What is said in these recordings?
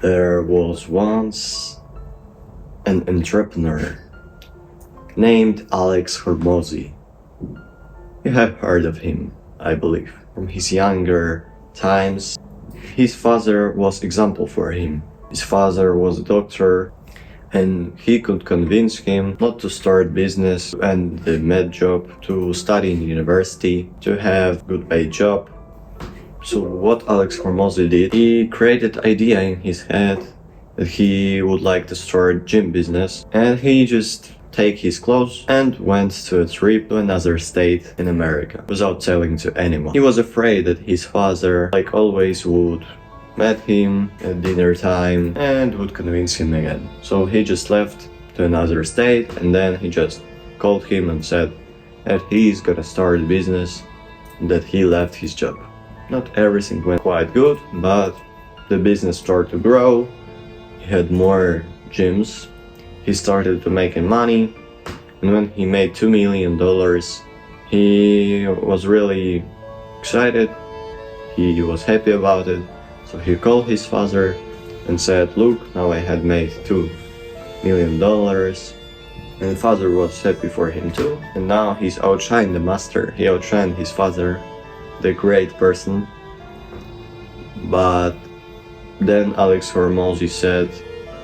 There was once an entrepreneur named Alex Hormozi. You have heard of him, I believe. From his younger times, his father was example for him. His father was a doctor, and he could convince him not to start business and the med job, to study in university, to have good paid job. So what Alex Hormozi did, he created idea in his head that he would like to start gym business, and he just take his clothes and went to a trip to another state in America without telling to anyone. He was afraid that his father, like always, would met him at dinner time and would convince him again. So he just left to another state, and then he just called him and said that he's gonna start a business, that he left his job. Not everything went quite good, but the business started to grow. He had more gyms. He started to making money, and when he made $2 million, he was really excited. He was happy about it. So he called his father and said, "Look, now I had made $2 million." And the father was happy for him too. And now he's outshined the master. He outshined his father, the great person. But then Alex Hormozi said,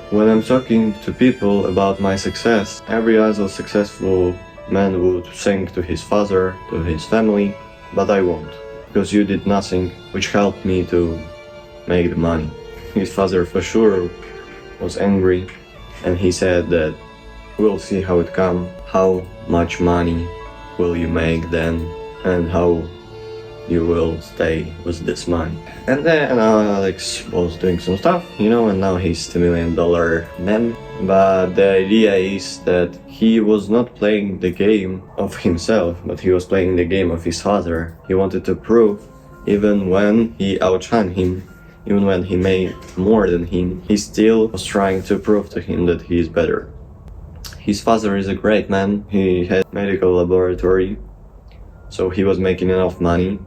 "When I'm talking to people about my success, every other successful man would sing to his father, to his family, but I won't, because you did nothing which helped me to make the money." His father for sure was angry, and he said that we'll see how it come, how much money will you make then, and how you will stay with this money. And then Alex was doing some stuff, and now he's $2 million man. But the idea is that he was not playing the game of himself, but he was playing the game of his father. He wanted to prove, even when he outshined him, even when he made more than him, he still was trying to prove to him that he is better. His father is a great man. He had medical laboratory, so he was making enough money.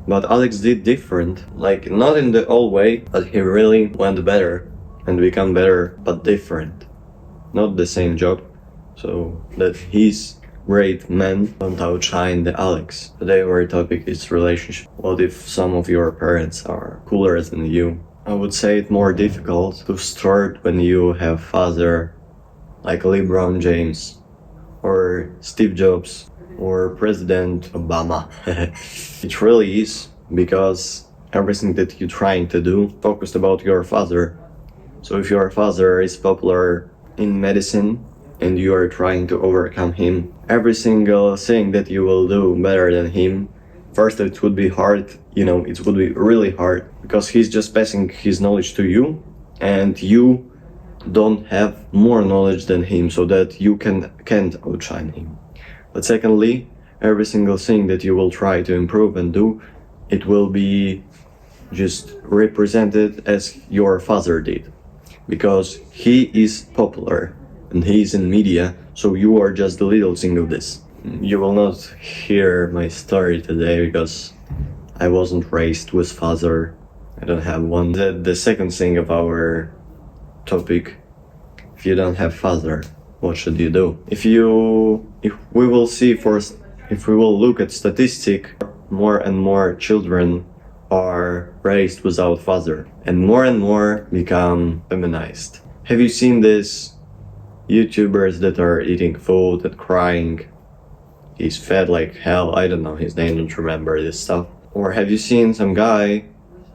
But Alex did different, like not in the old way, but he really went better and become better, but different. Not the same job, so that his great men don't outshine the Alex. Today our topic is relationship. What if some of your parents are cooler than you? I would say it's more difficult to start when you have father like LeBron James or Steve Jobs or President Obama. It really is, because everything that you're trying to do focused about your father. So if your father is popular in medicine and you are trying to overcome him, every single thing that you will do better than him, first it would be hard, it would be really hard, because he's just passing his knowledge to you, and you don't have more knowledge than him, so that you can't outshine him. But secondly, every single thing that you will try to improve and do, it will be just represented as your father did, because he is popular and he is in media, so you are just the little thing of this. You will not hear my story today because I wasn't raised with father. I don't have one. The second thing of our topic, if you don't have father, what should you do? If we will see first, if we will look at statistic, more and more children are raised without father, and more become feminized. Have you seen these YouTubers that are eating food and crying? He's fed like hell. I don't know his name, don't remember this stuff. Or have you seen some guy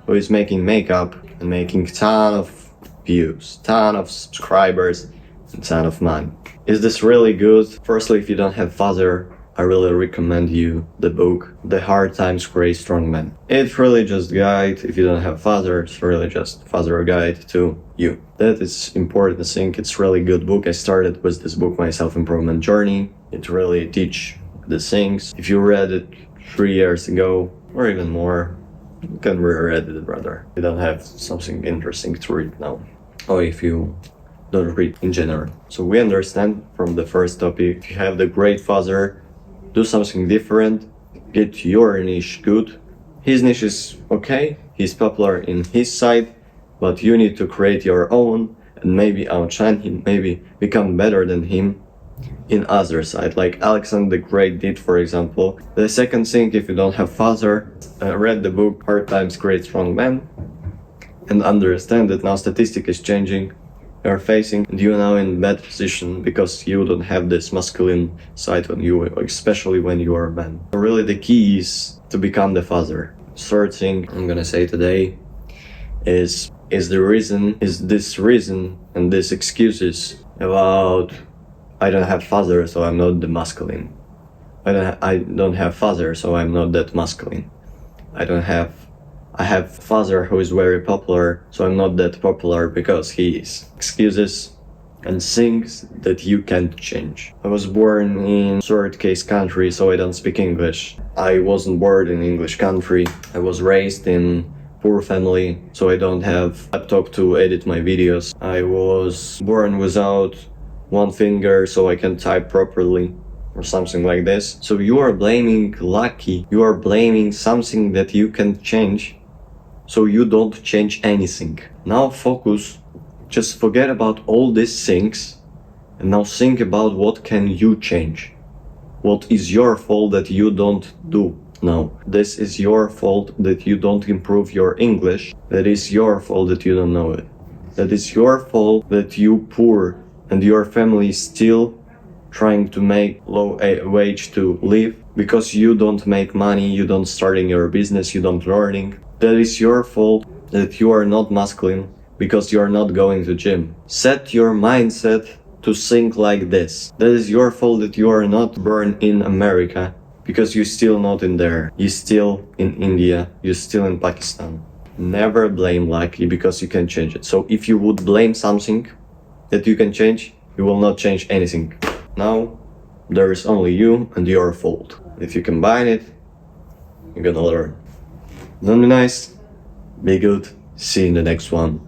who is making makeup and making ton of views, ton of subscribers, and ton of money? Is this really good? Firstly, if you don't have father, I really recommend you the book The Hard Times Create Strong Men. It's really just guide. If you don't have father, it's really just father guide to you. That is important. I think it's really good book. I started with this book, My Self-Improvement Journey. It really teach the things. If you read it 3 years ago or even more, you can reread it rather. You don't have something interesting to read now. Or if you don't read in general. So we understand from the first topic, if you have the great father, do something different, get your niche good. His niche is okay, he's popular in his side, but you need to create your own and maybe outshine him, maybe become better than him in other side, like Alexander the Great did, for example. The second thing, if you don't have father, read the book Hard Times Create Strong Men and understand that now statistic is changing. You're facing, and you're now in bad position because you don't have this masculine side on you, especially when you are a man. Really the key is to become the father. Third thing I'm gonna say today is this reason and these excuses about I don't have father, so I'm not the masculine. I don't have father, so I'm not that masculine. I have father who is very popular, so I'm not that popular because he is. Excuses and things that you can't change. I was born in third case country, so I don't speak English. I wasn't born in English country. I was raised in poor family, so I don't have laptop to edit my videos. I was born without one finger, so I can type properly or something like this. So you are blaming lucky, you are blaming something that you can change, so you don't change anything. Now focus, just forget about all these things and now think about what can you change. What is your fault that you don't do now? This is your fault that you don't improve your English. That is your fault that you don't know it. That is your fault that you poor and your family is still trying to make low wage to live because you don't make money, you don't starting your business, you don't learning. That is your fault that you are not masculine because you are not going to gym. Set your mindset to think like this. That is your fault that you are not born in America because you're still not in there. You're still in India, you're still in Pakistan. Never blame lucky because you can change it. So if you would blame something that you can change, you will not change anything. Now, there is only you and your fault. If you combine it, you're gonna learn. Don't be nice, be good, see you in the next one.